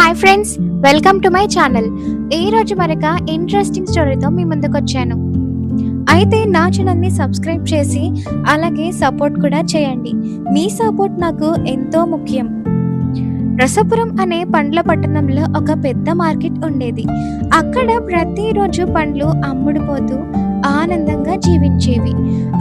Hi friends, welcome to my channel. ఈ రోజు మరొక ఇంట్రెస్టింగ్ స్టోరీతో మీ ముందుకు వచ్చాను. అయితే నా ఛానల్ని సబ్స్క్రైబ్ చేసి అలాగే సపోర్ట్ కూడా చేయండి. మీ సపోర్ట్ నాకు ఎంతో ముఖ్యం. రసపురం అనే పండ్ల పట్టణంలో ఒక పెద్ద మార్కెట్ ఉండేది. అక్కడ ప్రతిరోజు పండ్లు అమ్ముడుపోతూ ఆనందంగా జీవించేవి.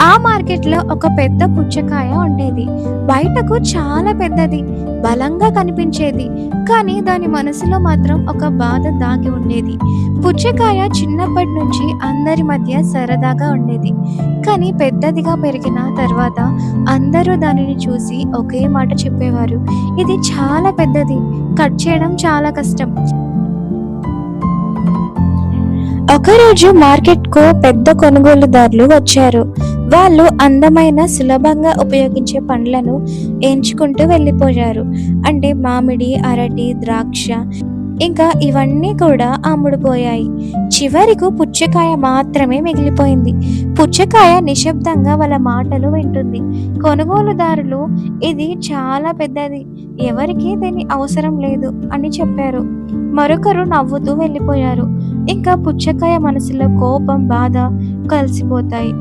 ఆ మార్కెట్లో ఒక పెద్ద పుచ్చకాయ ఉండేది. బయటకు చాలా పెద్దది, బలంగా కనిపించేది. కానీ దాని మనసులో మాత్రం ఒక బాధ దాగి ఉండేది. పుచ్చకాయ చిన్నప్పటి నుంచి అందరి మధ్య సరదాగా ఉండేది. కానీ పెద్దదిగా పెరిగిన తర్వాత అందరూ దానిని చూసి ఒకే మాట చెప్పేవారు: ఇది చాలా పెద్దది, కట్ చేయడం చాలా కష్టం. ఒకరోజు మార్కెట్కు పెద్ద కొనుగోలుదారులు వచ్చారు. వాళ్ళు అందమైన, సులభంగా ఉపయోగించే పండ్లను ఎంచుకుంటూ వెళ్ళిపోయారు. అంటే మామిడి, అరటి, ద్రాక్ష, ఇంకా ఇవన్నీ కూడా అమ్ముడుపోయాయి. చివరికి పుచ్చకాయ మాత్రమే మిగిలిపోయింది. పుచ్చకాయ నిశ్శబ్దంగా వాళ్ళ మాటలు వింటుంది. కొనుగోలుదారులు ఇది చాలా పెద్దది, ఎవరికీ దీని అవసరం లేదు అని చెప్పారు. మరొకరు నవ్వుతూ వెళ్ళిపోయారు. ఇంకా పుచ్చకాయ మనసులో కోపం, బాధ కలిసిపోతాయి.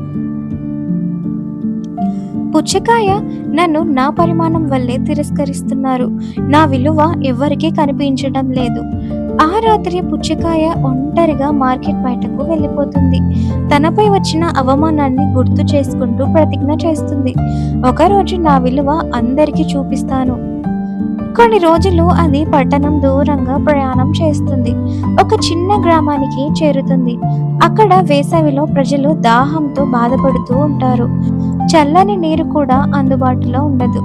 పుచ్చకాయ, నన్ను నా పరిమాణం వల్లే తిరస్కరిస్తున్నారు, నా విలువ ఎవరికీ కనిపించడం లేదు. ఆ రాత్రి పుచ్చకాయ ఒంటరిగా మార్కెట్ బయటకు వెళ్ళిపోతుంది. తనపై వచ్చిన అవమానాన్ని గుర్తు చేసుకుంటూ ప్రతిజ్ఞ చేస్తుంది: ఒకరోజు నా విలువ అందరికీ చూపిస్తాను. కొన్ని రోజులు అది పట్టణం దూరంగా ప్రయాణం చేస్తుంది. ఒక చిన్న గ్రామానికి చేరుతుంది. అక్కడ వేసవిలో ప్రజలు దాహంతో బాధపడుతూ ఉంటారు. చల్లని నీరు కూడా అందుబాటులో ఉండదు.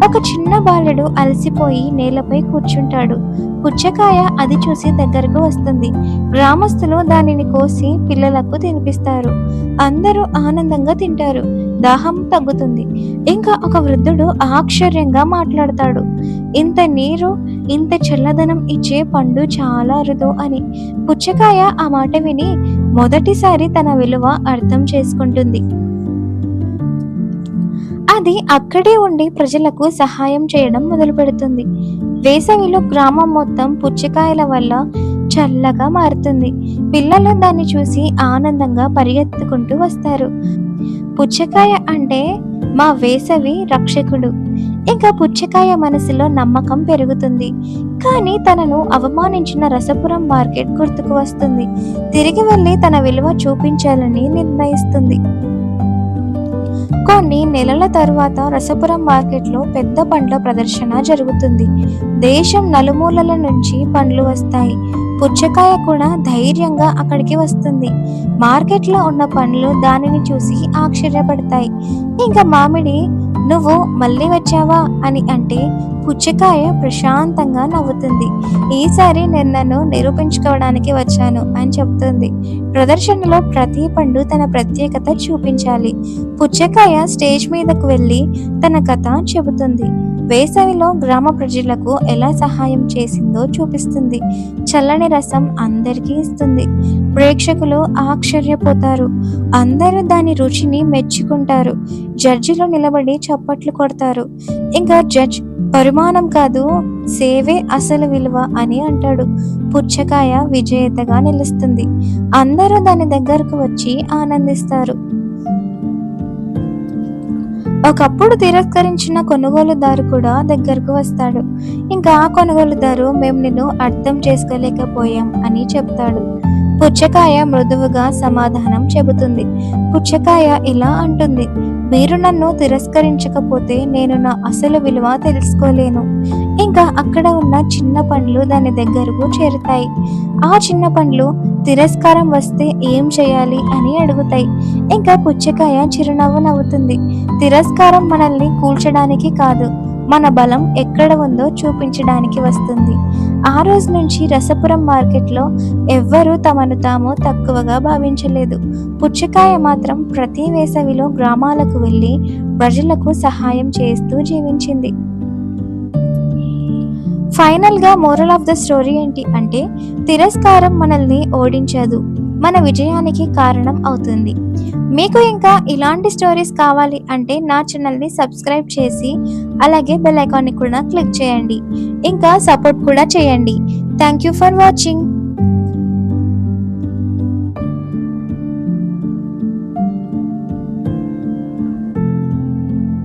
ఒక చిన్న బాలుడు అలసిపోయి నేలపై కూర్చుంటాడు. పుచ్చకాయ అది చూసి దగ్గరకు వస్తుంది. గ్రామస్తులు దానిని కోసి పిల్లలకు తినిపిస్తారు. అందరూ ఆనందంగా తింటారు. దాహం తగ్గుతుంది. ఇంకా ఒక వృద్ధుడు ఆశ్చర్యంగా మాట్లాడతాడు: ఇంత నీరు, ఇంత చల్లదనం ఇచ్చే పండు చాలా అరుదు అని. పుచ్చకాయ ఆ మాట విని మొదటిసారి తన విలువ అర్థం చేసుకుంటుంది. అది అక్కడే ఉండి ప్రజలకు సహాయం చేయడం మొదలు పెడుతుంది. వేసవిలో గ్రామం మొత్తం పుచ్చకాయల వల్ల చల్లగా మారుతుంది. పిల్లలు దాన్ని చూసి ఆనందంగా పరిగెత్తుకుంటూ వస్తారు. పుచ్చకాయ అంటే మా వేసవి రక్షకుడు. ఇంకా పుచ్చకాయ మనసులో నమ్మకం పెరుగుతుంది. కానీ తనను అవమానించిన రసపురం మార్కెట్ గుర్తుకు వస్తుంది. తిరిగి వెళ్ళి తన విలువ చూపించాలని నిర్ణయిస్తుంది. కొన్ని నెలల తరువాత రసపురం మార్కెట్లో పెద్ద పండ్ల ప్రదర్శన జరుగుతుంది. దేశం నలుమూలల నుంచి పండ్లు వస్తాయి. పుచ్చకాయ కూడా ధైర్యంగా అక్కడికి వస్తుంది. మార్కెట్లో ఉన్న పండ్లు దానిని చూసి ఆశ్చర్యపడతాయి. ఇంకా మామిడి, నువ్వు మళ్ళీ వచ్చావా అని అంటే పుచ్చకాయ ప్రశాంతంగా నవ్వుతుంది. ఈసారి నేను నన్ను నిరూపించుకోవడానికి వచ్చాను అని చెప్తుంది. ప్రదర్శనలో ప్రతి పండు తన ప్రత్యేకత చూపించాలి. పుచ్చకాయ స్టేజ్ మీదకు వెళ్ళి తన కథ చెబుతుంది. వేసవిలో గ్రామ ప్రజలకు ఎలా సహాయం చేసిందో చూపిస్తుంది. చల్లని రసం అందరికీ ఇస్తుంది. ప్రేక్షకులు ఆశ్చర్యపోతారు. అందరూ దాని రుచిని మెచ్చుకుంటారు. జడ్జిలు నిలబడి చప్పట్లు కొడతారు. ఇంకా జడ్జ్, పరిమాణం కాదు, సేవే అసలు విలువ అని అంటాడు. పుచ్చకాయ విజేతగా నిలుస్తుంది. అందరూ దాని దగ్గరకు వచ్చి ఆనందిస్తారు. ఒకప్పుడు తిరస్కరించిన కొనుగోలుదారు కూడా దగ్గరకు వస్తాడు. ఇంకా ఆ కొనుగోలుదారు, మేము నిన్ను అర్థం చేసుకోలేకపోయాం అని చెప్తాడు. పుచ్చకాయ మృదువుగా సమాధానం చెబుతుంది. పుచ్చకాయ ఇలా అంటుంది: మీరు నన్ను తిరస్కరించకపోతే నేను నా అసలు విలువ తెలుసుకోలేను. ఇంకా అక్కడ ఉన్న చిన్న పండ్లు దాని దగ్గరకు చేరుతాయి. ఆ చిన్న పండ్లు తిరస్కారం వస్తే ఏం చేయాలి అని అడుగుతాయి. ఇంకా పుచ్చకాయ చిరునవ్వు నవ్వుతుంది. తిరస్కారం మనల్ని కూల్చడానికి కాదు, మన బలం ఎక్కడ ఉందో చూపించడానికి వస్తుంది. ఆ రోజు నుంచి రసపురం మార్కెట్లో ఎవ్వరూ తమను తాము తక్కువగా భావించలేదు. పుచ్చకాయ మాత్రం ప్రతి వేసవిలో గ్రామాలకు వెళ్ళి ప్రజలకు సహాయం చేస్తూ జీవించింది. ఫైనల్ గా మోరల్ ఆఫ్ ద స్టోరీ ఏంటి అంటే, తిరస్కారం మనల్ని ఓడించదు, మన విజయానికి కారణం అవుతుంది. మీకు ఇంకా ఇలాంటి స్టోరీస్ కావాలి అంటే నా ఛానల్ని సబ్స్క్రైబ్ చేసి అలాగే బెల్ ఐకాన్ని కూడా క్లిక్ చేయండి. ఇంకా సపోర్ట్ కూడా చేయండి. Thank you for watching.